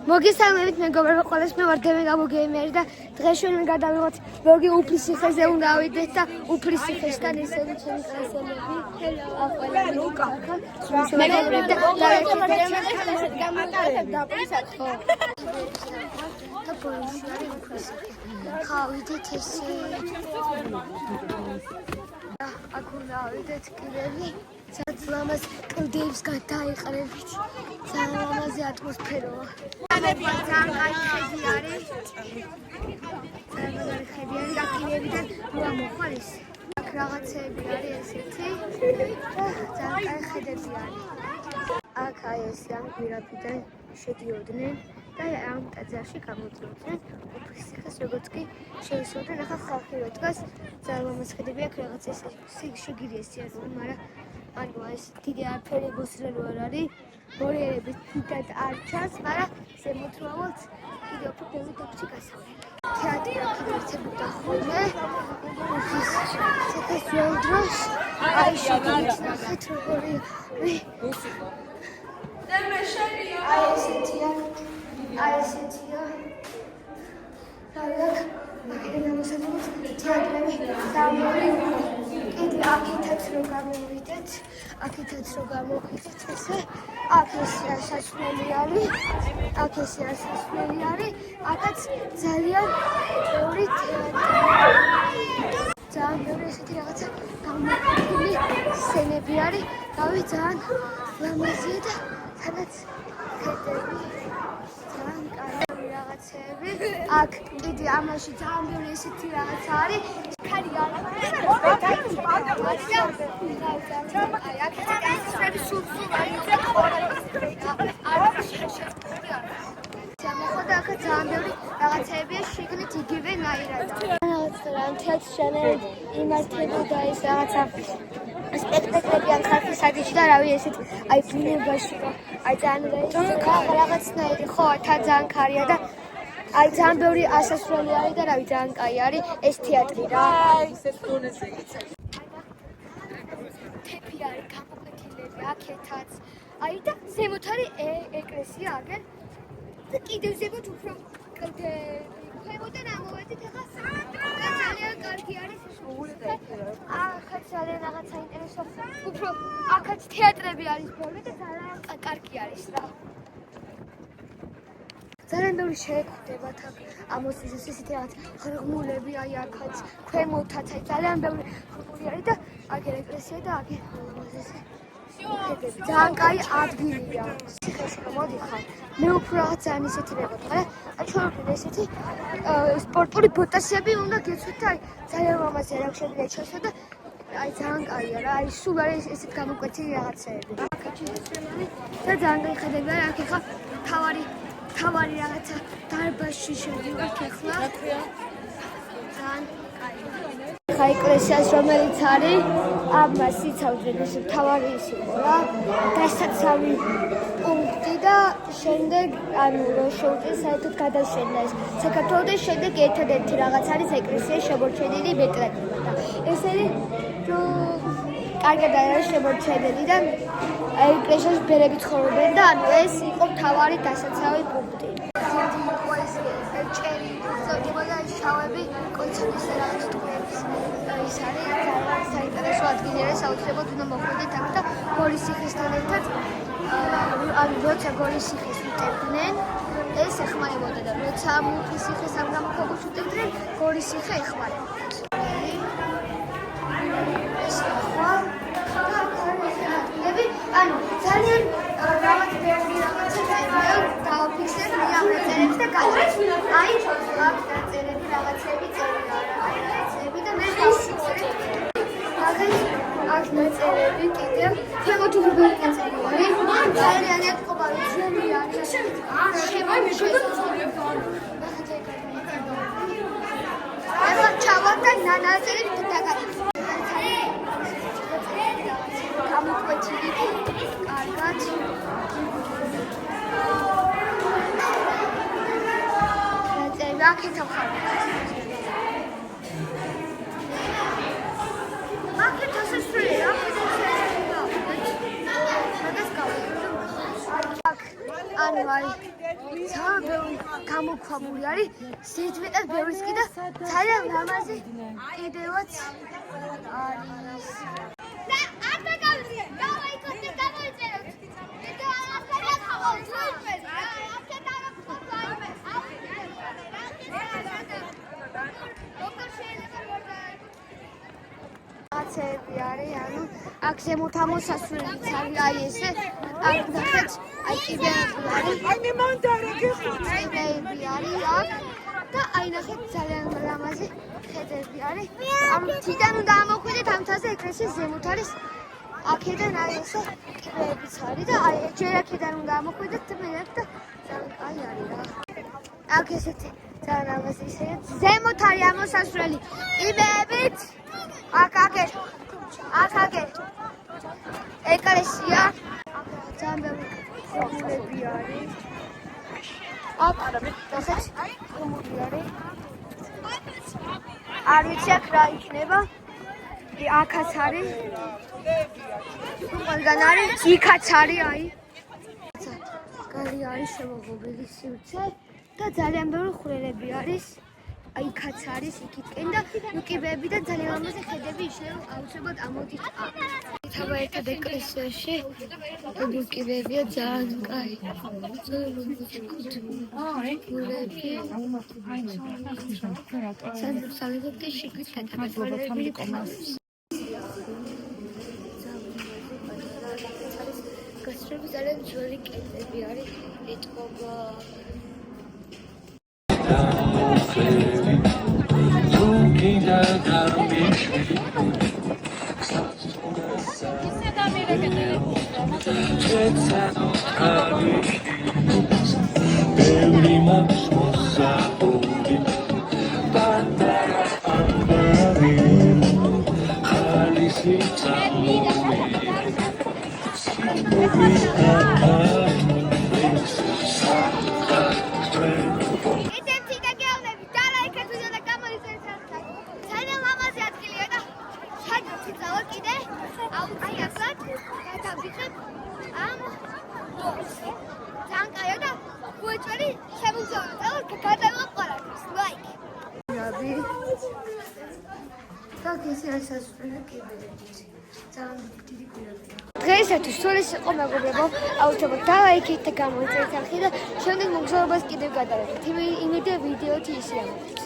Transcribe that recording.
მოგესალმებით მეგობრებო, ყველას მე ვარ დემე გამოგეიმერი და დღეს ჩვენ გადავიღოთ ლოგი უფლისციხეზე უნდა ავიდეთ და უფლისციხესთან ესენი ჩემი კლასელები. ყველანი უკახა. მეგობრებო და გავიდეთ ესე. აქ უნდა ავიდეთ კიდევ Lama's Dave's got die already. Lama's atmosphere. და ამ ტაძარში გამოდიოდნენ უფლისციხეს როგორც კი შეისურვდნენ ახლა ხალხი რო დგას ძალამას ხედები აქ რაღაც ეს შეგირია სიარული მაგრამ ანუ ეს დიდი არაფერი მოსრელი არ არის მორიერებით დიდად არ ჩანს მაგრამ ზემოთ რო ავალთ კიდევ უფრო ბევრი დაფში გასავლელი თეატრი აქეთებოდა ხოლმე ის ციხეს ძველ დროს აი შეგირით ნახეთ როგორი I sit here. Like, I don't know what's აქ კიდე ამაში ძალიან ბევრი ესეთი რაღაც არის. ხარი არა. აი აქ ესეთი სულ არის. მოხდა აქ ძალიან ბევრი რაღაცებია შიგნით იგივე ნაირად. რაღაც თეატრში იმართებოდა ეს რაღაცა სპექტაკლები ან ხალხის საგიში და რავი ესეთ აი ბუნებაში აი ძალიან რაღაცნაირი ხო თა ძალიან კარია და აი ძალიან ბევრი ასასვლელი არის და რავი ძალიან კაი არის ეს თეატრი რა. ისეთ დონეზე იცი. თეფი არის გამოკვეთილები აქეთაც. აი და ზემოთ არის ეკლესია აგერ და კიდევ ზემოთ უფრო ქვემოდან ამოვედით ახლა ძალიან კარგი არის ეს ულება. ახაც ძალიან რაღაც საინტერესო უფრო აქაც თეატრები არის ბევრი და ძალიან კარგი არის რა. ძალიან ბევრი შეეკვდება აქ ამოსის ისეთი რაღაც ღრმულები აი აქაც ქვემოთაც აი ძალიან ბევრი ღრმული არის და აგერ ეკლესია და აგერ ძალიან კაი ადგილია. ციხეში მოდიხარ. მე უფრო რაღაც ძალიან ისეთი მეგობრებო, მაგრამ ჩვენ ესეთი სპორტული ბოტასები უნდა გეცვით და აი ძალიან ლამაზი რა შეიძლება ჩასვა და აი ძალიან კაია რა. აი სულ არის ესეთ გამოკვეთილი რაღაცეები. და ძალიან კაი ხედები არის აქ ხა თავარი რაღაცა დარბაზში შევდივართ ახლა. ძალიან კაი. ხა ეკლესიას რომელიც არის ამ სიცავდნენ თავარი ის იყო რა. დასაცავი პუნქტი და შემდეგ ანუ რო შევჭრეს საერთოდ გადაშენდა ეს საქართველოს და შემდეგ ერთადერთი რაღაც არის ეკლესია შემორჩენილი მეტრატება და ესენი კარგად არის შემორჩენილი და ეკლესიაში ბერები ცხოვრობენ და ანუ ეს იყო მთავარი დასაცავი პუნქტი. ჭერი ზოგიერთი შავები კონცერტის რაღაც ტურების ის არის ძალიან საინტერესო ადგილი არის საოცრებოდ უნდა მოხვიდეთ აქ და გორის ციხესთან ერთად ანუ როცა გორის ციხეს უტევდნენ ეს ეხმარებოდა და როცა მუხის ციხეს ამ გამოქვაბულს უტევდნენ გორის ციხე ეხმარებოდა. ეს ხო ანუ ძალიან რაღაც ბევრი რაღაცები დავაფიქსებ მეამეწერებს და გაიწერეთ. აი აქ დაწერები რაღაცები წერია რაღაცები და მე გავიფიქსებ. აქ დაწერები კიდევ ქვემოთ უბრალოდ წერია. ძალიან ეთყობა ძნელი არის. ახლა ჩავარ და ნანაწერები დაგაკეთე. გამოკვეთილი კარგად დაწერა აქეთ ახლა აქეთ ასესრია ანუ აი ძალიან გამოქვაბული არის სიძველად ბევრისკი და ძალიან ლამაზი კიდევაც არის. და არ დაგავიწყე, დავაიქოთ და გამოიწეროთ. ვიდეო არ გადახავთ, ვიწერთ. აცები არის, ანუ აქ ზემოთ ამოსასვლელიც არის, აი ესე. აი ნახეთ, აი კიბეები არის. აი მე მომდარე გიხუჩი. კიბეები არის აქ და აი ნახეთ ძალიან ლამაზი ხედები არის. ანუ თიდან უნდა ამოხვიდეთ ამ თაზე ეკლესიის ზემოთ არის. აქედან აი ესე კიბეებიც არის და აი ჯერ აქედან უნდა ამოხვიდეთ და მე აქ და ძალიან კაი არის რა. აქ ესეთი ძალიან ლამაზი ისე ზემოთ არის ამოსასვლელი კიბეებით. აქ ეკლესია ძალიან ბევრი ხომები არის. აქ ნახეთ ხომები არის. არ ვიცი აქ რა იქნება. აქაც არის. ყველგან არის, იქაც არის აი. კარი არის შემოღობილი სივრცე და ძალიან ბევრი ხვრელები არის. აი იქაც არის იქითკენ და ნუკიბეები და ძალიან ლამაზი ხედები ისევ აუცილებლად ამოდით აქ. თავა ერთად ეკლესიაში ნუკიბეებია ძალიან კაი. სამსალეგოთი შიგნით გადაგასვლელი ყომავს. გასტრები ძალიან ძველი კედლები არის. ეთქობა დღეისათვის სულ ეს იყო მეგობრებო, აუცილებლად დალაიქეთ და გამოიწერეთ არხი და შემდეგ მოგზაურობას კიდევ გადავიდეთ. იმედია ვიდეოთი ისე ამოგვიწყდა.